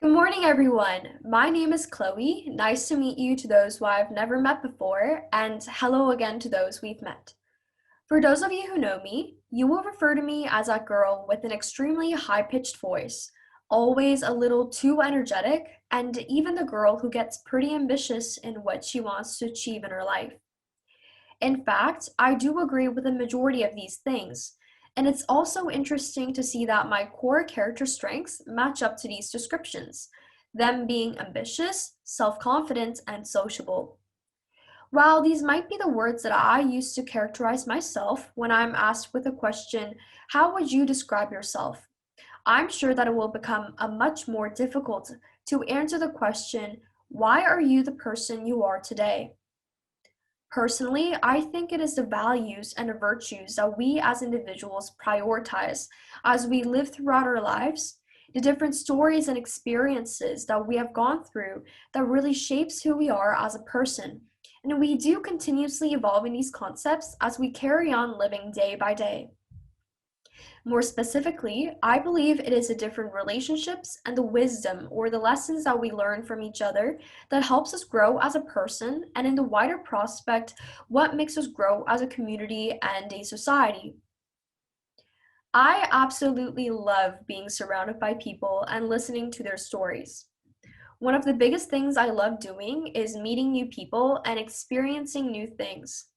Good morning, everyone. My name is Chloe. Nice to meet you to those who I've never met before, and hello again to those we've met. For those of you who know me, you will refer to me as that girl with an extremely high-pitched voice, always a little too energetic, and even the girl who gets pretty ambitious in what she wants to achieve in her life. In fact, I do agree with the majority of these things, and it's also interesting to see that my core character strengths match up to these descriptions, them being ambitious, self-confident, and sociable. While these might be the words that I use to characterize myself when I'm asked with a question, how would you describe yourself? I'm sure that it will become a much more difficult to answer the question, why are you the person you are today? Personally, I think it is the values and the virtues that we as individuals prioritize as we live throughout our lives, the different stories and experiences that we have gone through that really shapes who we are as a person. And we do continuously evolve in these concepts as we carry on living day by day. More specifically, I believe it is the different relationships and the wisdom or the lessons that we learn from each other that helps us grow as a person and in the wider prospect, what makes us grow as a community and a society. I absolutely love being surrounded by people and listening to their stories. One of the biggest things I love doing is meeting new people and experiencing new things.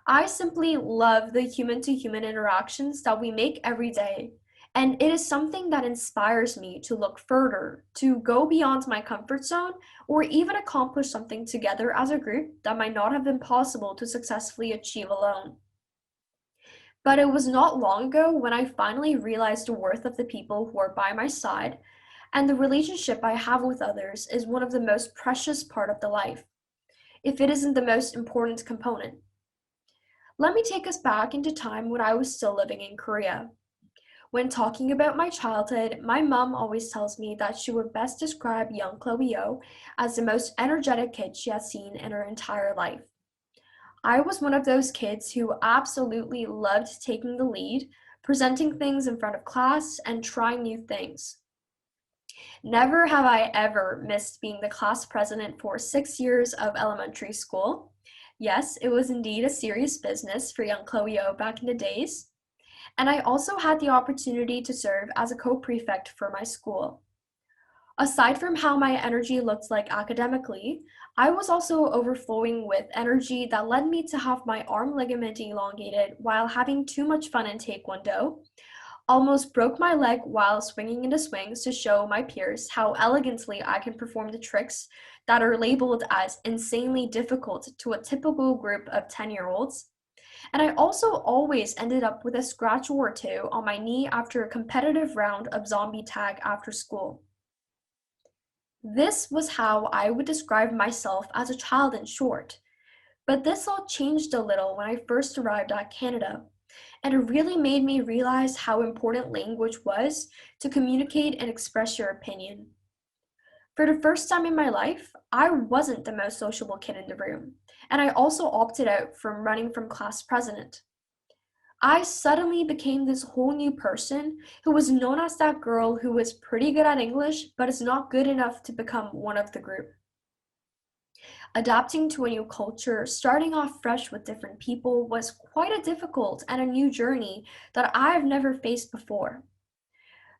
I simply love the human to human interactions that we make every day, and it is something that inspires me to look further, to go beyond my comfort zone, or even accomplish something together as a group that might not have been possible to successfully achieve alone. But it was not long ago when I finally realized the worth of the people who are by my side, and the relationship I have with others is one of the most precious part of the life, if it isn't the most important component. Let me take us back into time when I was still living in Korea. When talking about my childhood, my mom always tells me that she would best describe young Chloe O as the most energetic kid she has seen in her entire life. I was one of those kids who absolutely loved taking the lead, presenting things in front of class, and trying new things. Never have I ever missed being the class president for 6 years of elementary school. Yes, it was indeed a serious business for young Chloe O back in the days. And I also had the opportunity to serve as a co-prefect for my school. Aside from how my energy looked like academically, I was also overflowing with energy that led me to have my arm ligament elongated while having too much fun in Taekwondo, almost broke my leg while swinging into swings to show my peers how elegantly I can perform the tricks that are labeled as insanely difficult to a typical group of 10-year-olds. And I also always ended up with a scratch or two on my knee after a competitive round of zombie tag after school. This was how I would describe myself as a child in short. But this all changed a little when I first arrived at Canada, and it really made me realize how important language was to communicate and express your opinion. For the first time in my life, I wasn't the most sociable kid in the room, and I also opted out from running from class president. I suddenly became this whole new person who was known as that girl who was pretty good at English but is not good enough to become one of the group. Adapting to a new culture, starting off fresh with different people was quite a difficult and a new journey that I've never faced before.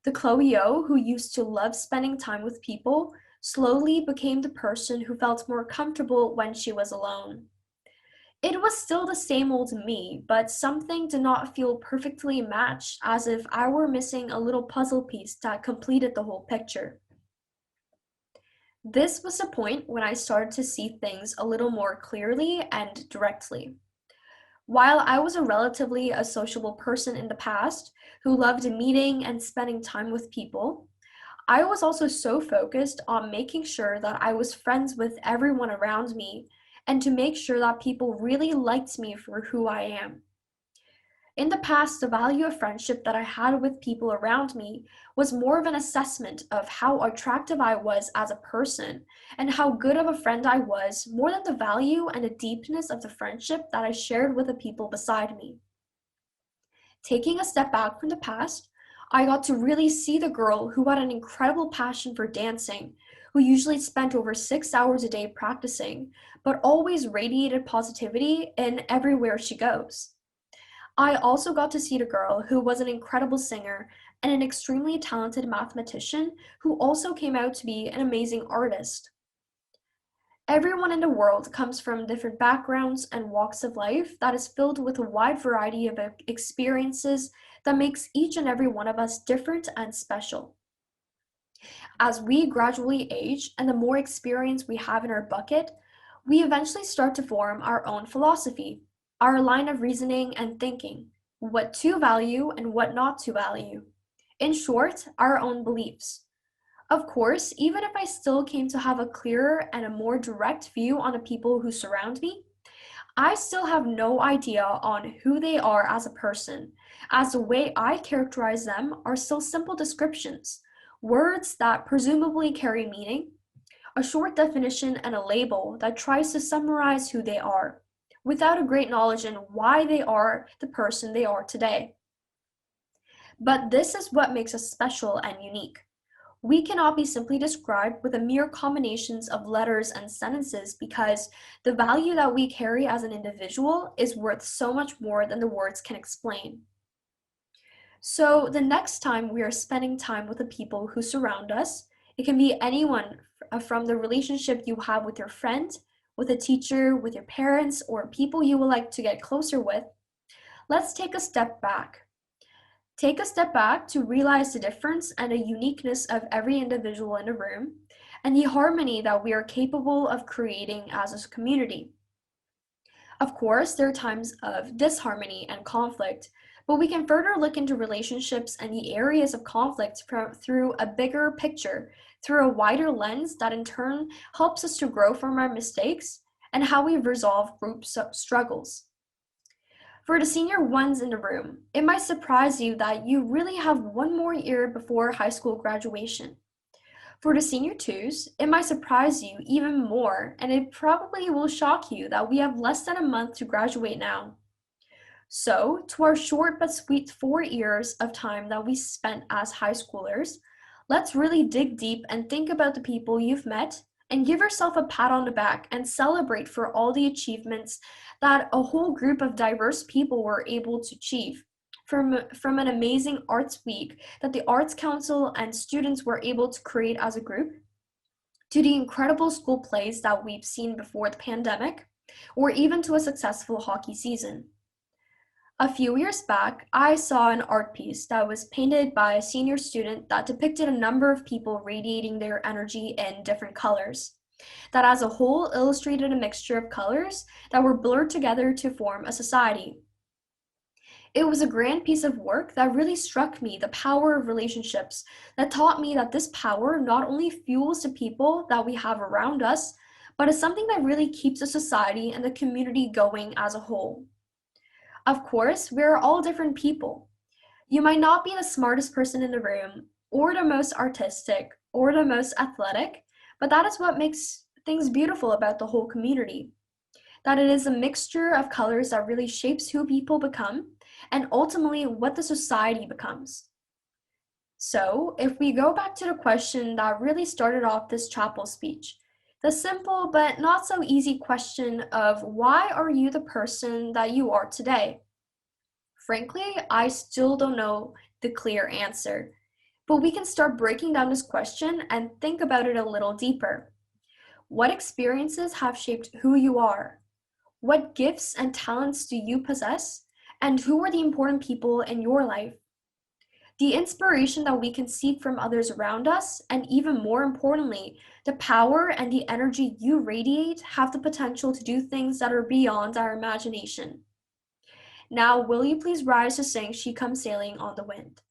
The Chloe O, who used to love spending time with people, slowly became the person who felt more comfortable when she was alone. It was still the same old me, but something did not feel perfectly matched, as if I were missing a little puzzle piece that completed the whole picture. This was the point when I started to see things a little more clearly and directly. While I was relatively a sociable person in the past who loved meeting and spending time with people, I was also so focused on making sure that I was friends with everyone around me and to make sure that people really liked me for who I am. In the past, the value of friendship that I had with people around me was more of an assessment of how attractive I was as a person and how good of a friend I was, more than the value and the deepness of the friendship that I shared with the people beside me. Taking a step back from the past, I got to really see the girl who had an incredible passion for dancing, who usually spent over 6 hours a day practicing, but always radiated positivity in everywhere she goes. I also got to see the girl who was an incredible singer and an extremely talented mathematician who also came out to be an amazing artist. Everyone in the world comes from different backgrounds and walks of life that is filled with a wide variety of experiences that makes each and every one of us different and special. As we gradually age and the more experience we have in our bucket, we eventually start to form our own philosophy, our line of reasoning and thinking, what to value and what not to value. In short, our own beliefs. Of course, even if I still came to have a clearer and a more direct view on the people who surround me, I still have no idea on who they are as a person, as the way I characterize them are still simple descriptions, words that presumably carry meaning, a short definition and a label that tries to summarize who they are, without a great knowledge in why they are the person they are today. But this is what makes us special and unique. We cannot be simply described with a mere combinations of letters and sentences because the value that we carry as an individual is worth so much more than the words can explain. So the next time we are spending time with the people who surround us, it can be anyone from the relationship you have with your friend, with a teacher, with your parents, or people you would like to get closer with, let's take a step back. Take a step back to realize the difference and the uniqueness of every individual in a room and the harmony that we are capable of creating as a community. Of course, there are times of disharmony and conflict, but we can further look into relationships and the areas of conflict through a bigger picture, through a wider lens that in turn helps us to grow from our mistakes and how we resolve group struggles. For the senior ones in the room, it might surprise you that you really have one more year before high school graduation. For the senior twos, it might surprise you even more, and it probably will shock you that we have less than a month to graduate now. So, to our short but sweet 4 years of time that we spent as high schoolers, let's really dig deep and think about the people you've met and give yourself a pat on the back and celebrate for all the achievements that a whole group of diverse people were able to achieve. From an amazing arts week that the Arts Council and students were able to create as a group, to the incredible school plays that we've seen before the pandemic, or even to a successful hockey season. A few years back, I saw an art piece that was painted by a senior student that depicted a number of people radiating their energy in different colors, that as a whole illustrated a mixture of colors that were blurred together to form a society. It was a grand piece of work that really struck me the power of relationships, that taught me that this power not only fuels the people that we have around us, but is something that really keeps a society and the community going as a whole. Of course, we're all different people. You might not be the smartest person in the room, or the most artistic, or the most athletic, but that is what makes things beautiful about the whole community. That it is a mixture of colors that really shapes who people become, and ultimately what the society becomes. So, if we go back to the question that really started off this chapel speech, the simple but not so easy question of why are you the person that you are today? Frankly, I still don't know the clear answer, but we can start breaking down this question and think about it a little deeper. What experiences have shaped who you are? What gifts and talents do you possess? And who are the important people in your life? The inspiration that we can seek from others around us, and even more importantly, the power and the energy you radiate have the potential to do things that are beyond our imagination. Now, will you please rise to sing She Comes Sailing on the Wind?